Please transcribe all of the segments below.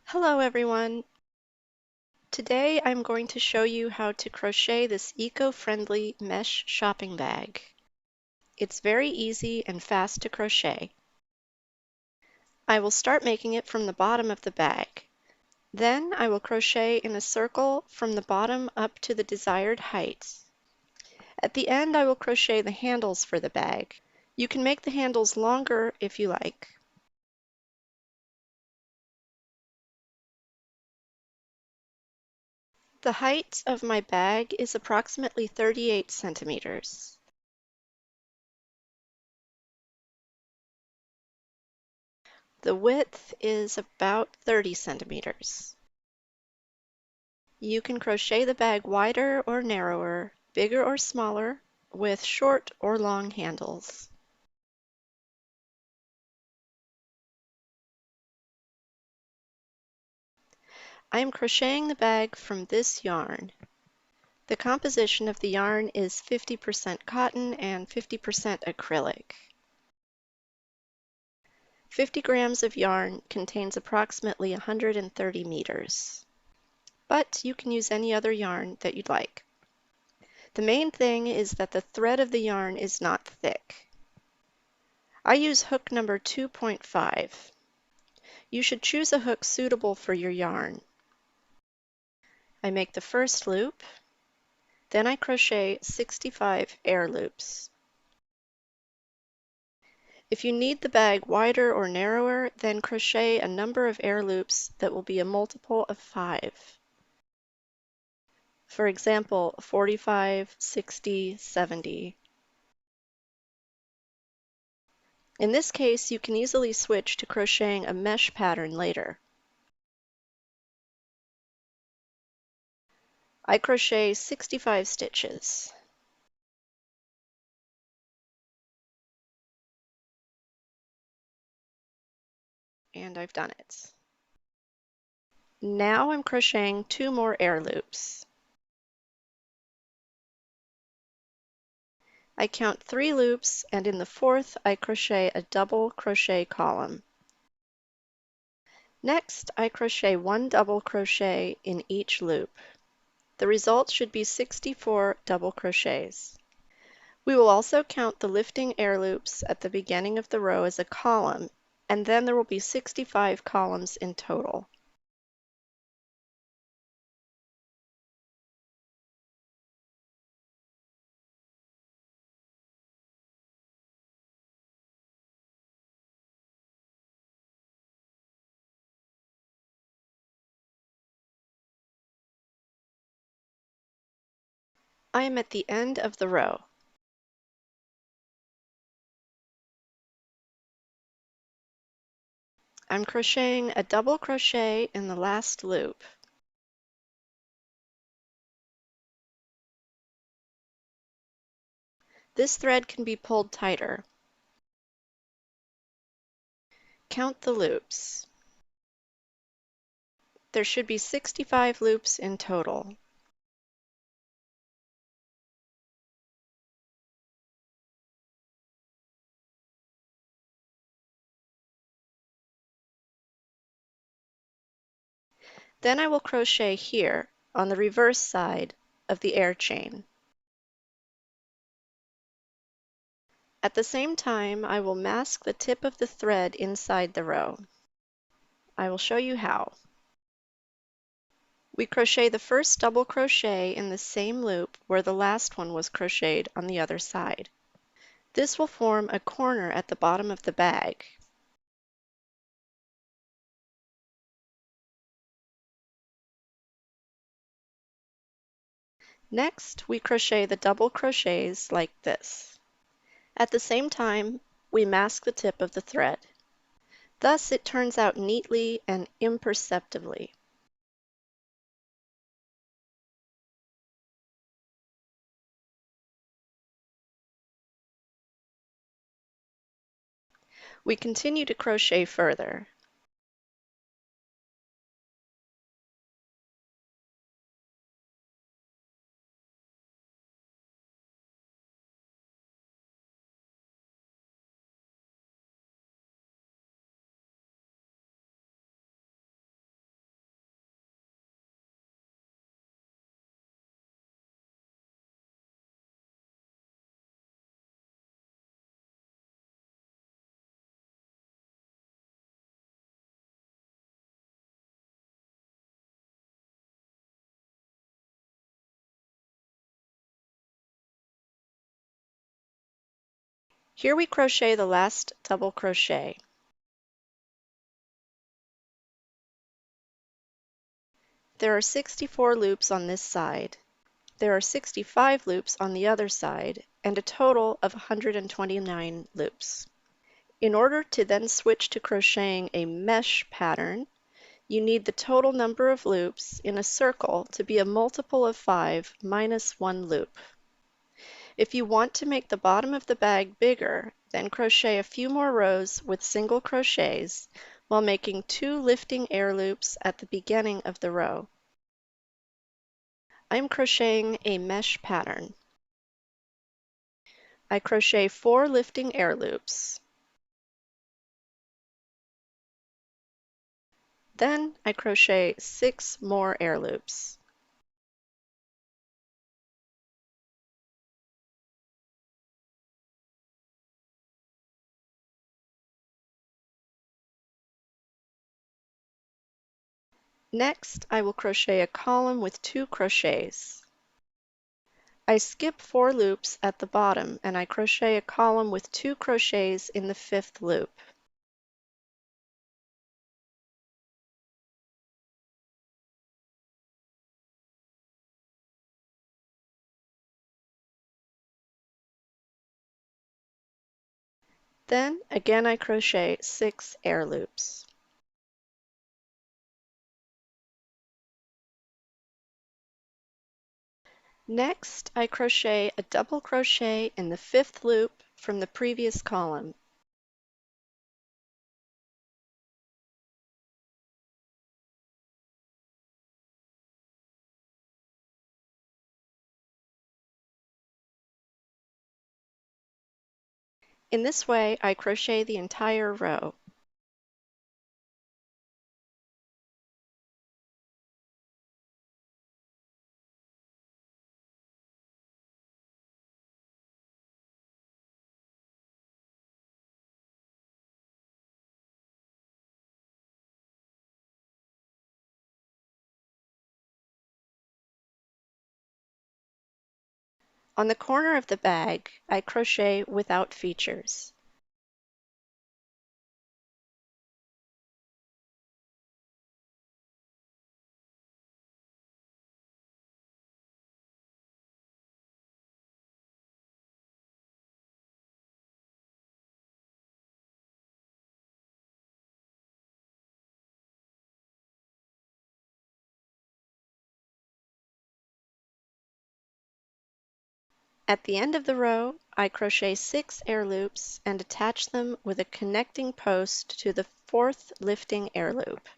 Hello everyone! Today I'm going to show you how to crochet this eco-friendly mesh shopping bag. It's very easy and fast to crochet. I will start making it from the bottom of the bag. Then I will crochet in a circle from the bottom up to the desired height. At the end I will crochet the handles for the bag. You can make the handles longer if you like. The height of my bag is approximately 38 centimeters. The width is about 30 centimeters. You can crochet the bag wider or narrower, bigger or smaller, with short or long handles. I am crocheting the bag from this yarn. The composition of the yarn is 50% cotton and 50% acrylic. 50 grams of yarn contains approximately 130 meters, but you can use any other yarn that you'd like. The main thing is that the thread of the yarn is not thick. I use hook number 2.5. You should choose a hook suitable for your yarn. I make the first loop, then I crochet 65 air loops. If you need the bag wider or narrower, then crochet a number of air loops that will be a multiple of 5. For example, 45, 60, 70. In this case, you can easily switch to crocheting a mesh pattern later. I crochet 65 stitches. And I've done it. Now I'm crocheting 2 more air loops. I count 3 loops, and in the 4th I crochet a double crochet column. Next, I crochet 1 double crochet in each loop. The result should be 64 double crochets. We will also count the lifting air loops at the beginning of the row as a column, and then there will be 65 columns in total. I am at the end of the row. I'm crocheting a double crochet in the last loop. This thread can be pulled tighter. Count the loops. There should be 65 loops in total. Then I will crochet here on the reverse side of the air chain. At the same time, I will mask the tip of the thread inside the row. I will show you how. We crochet the first double crochet in the same loop where the last one was crocheted on the other side. This will form a corner at the bottom of the bag. Next, we crochet the double crochets like this. At the same time, we mask the tip of the thread. Thus, it turns out neatly and imperceptibly. We continue to crochet further. Here we crochet the last double crochet. There are 64 loops on this side. There are 65 loops on the other side, and a total of 129 loops. In order to then switch to crocheting a mesh pattern, you need the total number of loops in a circle to be a multiple of 5 minus 1 loop. If you want to make the bottom of the bag bigger, then crochet a few more rows with single crochets while making 2 lifting air loops at the beginning of the row. I'm crocheting a mesh pattern. I crochet 4 lifting air loops. Then I crochet 6 more air loops. Next, I will crochet a column with 2 crochets. I skip 4 loops at the bottom and I crochet a column with 2 crochets in the 5th loop. Then again I crochet 6 air loops. Next, I crochet a double crochet in the 5th loop from the previous column. In this way, I crochet the entire row. On the corner of the bag, I crochet without features. At the end of the row, I crochet 6 air loops and attach them with a connecting post to the 4th lifting air loop.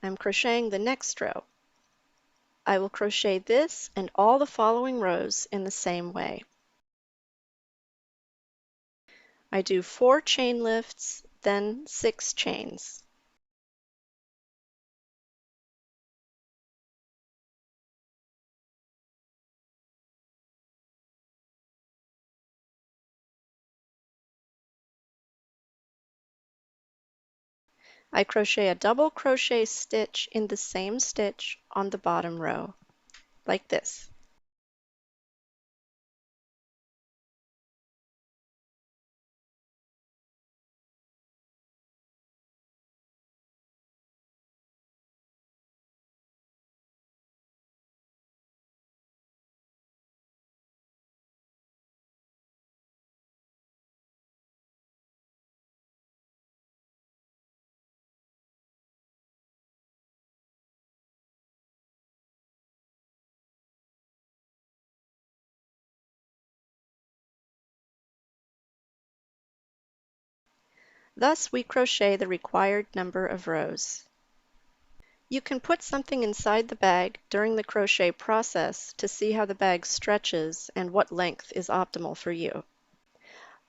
I'm crocheting the next row. I will crochet this and all the following rows in the same way. I do 4 chain lifts, then 6 chains. I crochet a double crochet stitch in the same stitch on the bottom row, like this. Thus we crochet the required number of rows. You can put something inside the bag during the crochet process to see how the bag stretches and what length is optimal for you.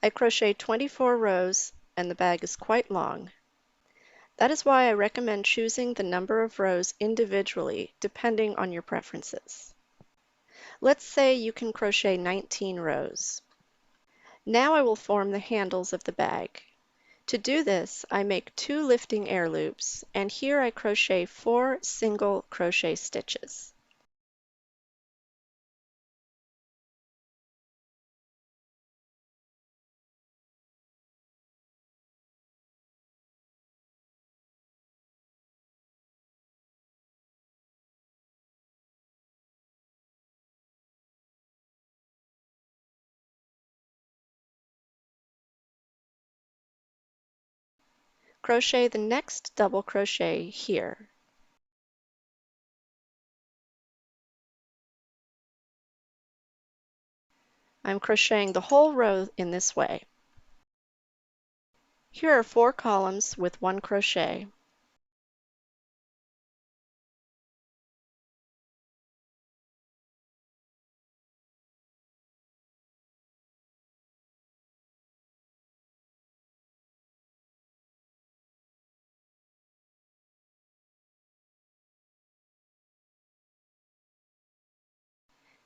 I crochet 24 rows and the bag is quite long. That is why I recommend choosing the number of rows individually depending on your preferences. Let's say you can crochet 19 rows. Now I will form the handles of the bag. To do this, I make 2 lifting air loops, and here I crochet 4 single crochet stitches. Crochet the next double crochet here. I'm crocheting the whole row in this way. Here are 4 columns with 1 crochet.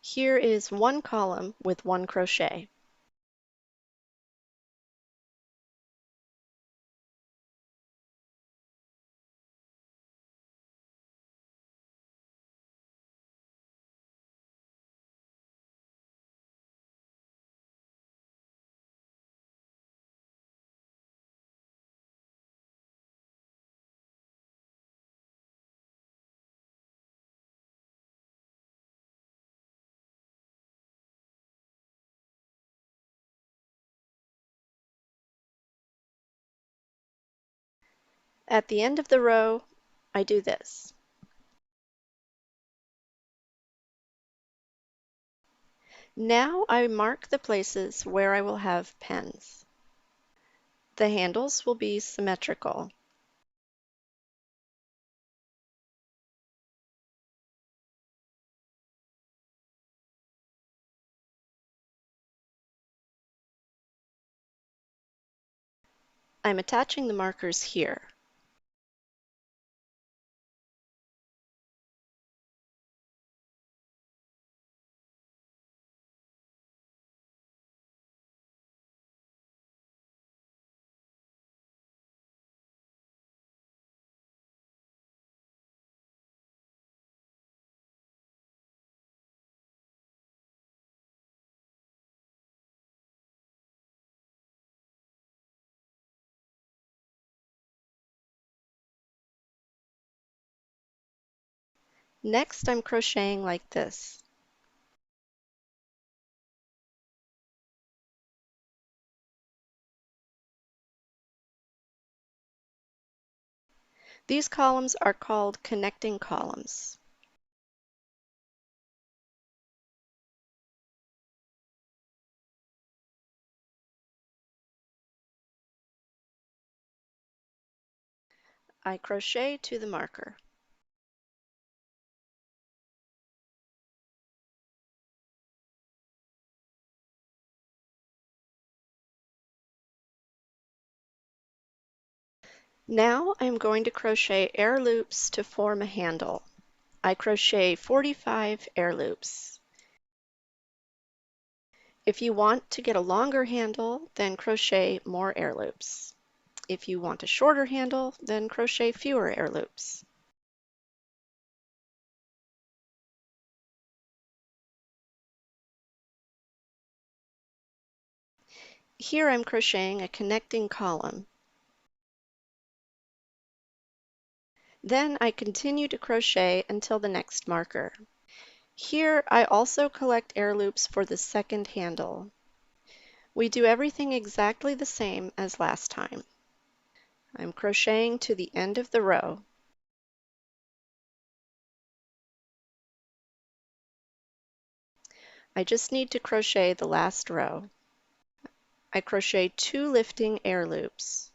Here is 1 column with 1 crochet. At the end of the row, I do this. Now I mark the places where I will have pens. The handles will be symmetrical. I'm attaching the markers here. Next, I'm crocheting like this. These columns are called connecting columns. I crochet to the marker. Now I'm going to crochet air loops to form a handle. I crochet 45 air loops. If you want to get a longer handle, then crochet more air loops. If you want a shorter handle, then crochet fewer air loops. Here I'm crocheting a connecting column. Then I continue to crochet until the next marker. Here I also collect air loops for the second handle. We do everything exactly the same as last time. I'm crocheting to the end of the row. I just need to crochet the last row. I crochet 2 lifting air loops.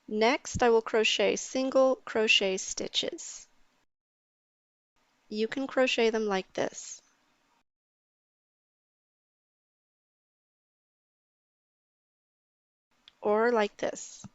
Next, I will crochet single crochet stitches. You can crochet them like this, or like this.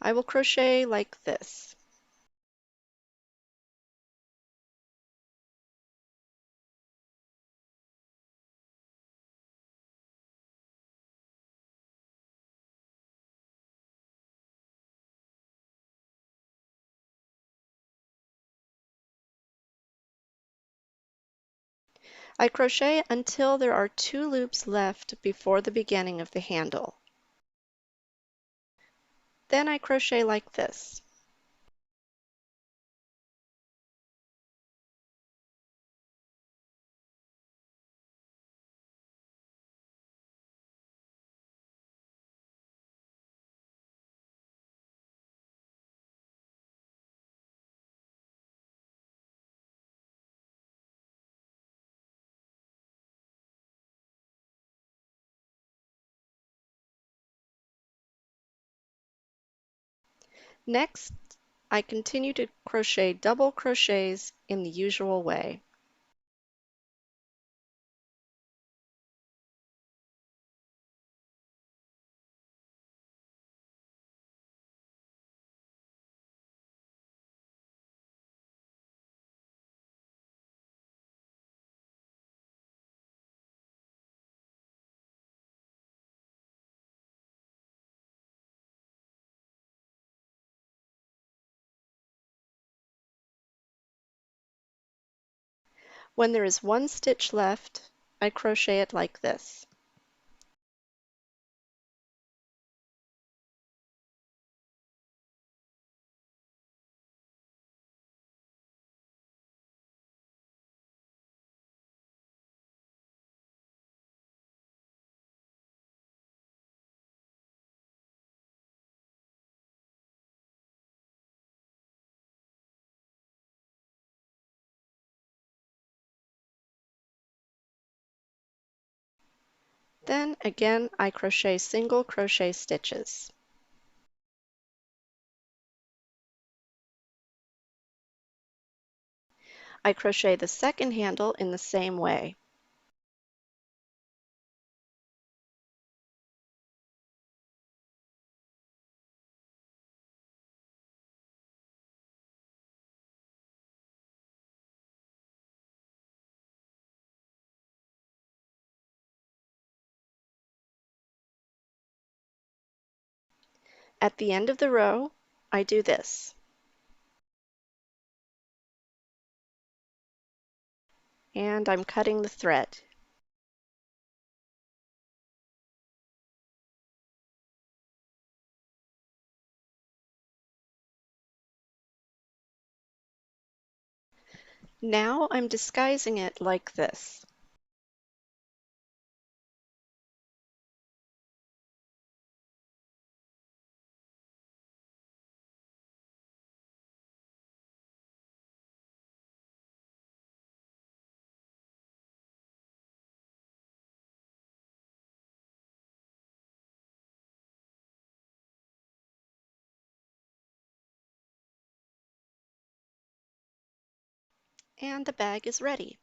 I will crochet like this. I crochet until there are 2 loops left before the beginning of the handle. Then I crochet like this. Next, I continue to crochet double crochets in the usual way. When there is 1 stitch left, I crochet it like this. Then again, I crochet single crochet stitches. I crochet the second handle in the same way. At the end of the row, I do this. And I'm cutting the thread. Now I'm disguising it like this. And the bag is ready.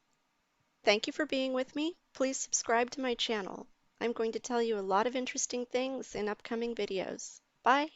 Thank you for being with me. Please subscribe to my channel. I'm going to tell you a lot of interesting things in upcoming videos. Bye!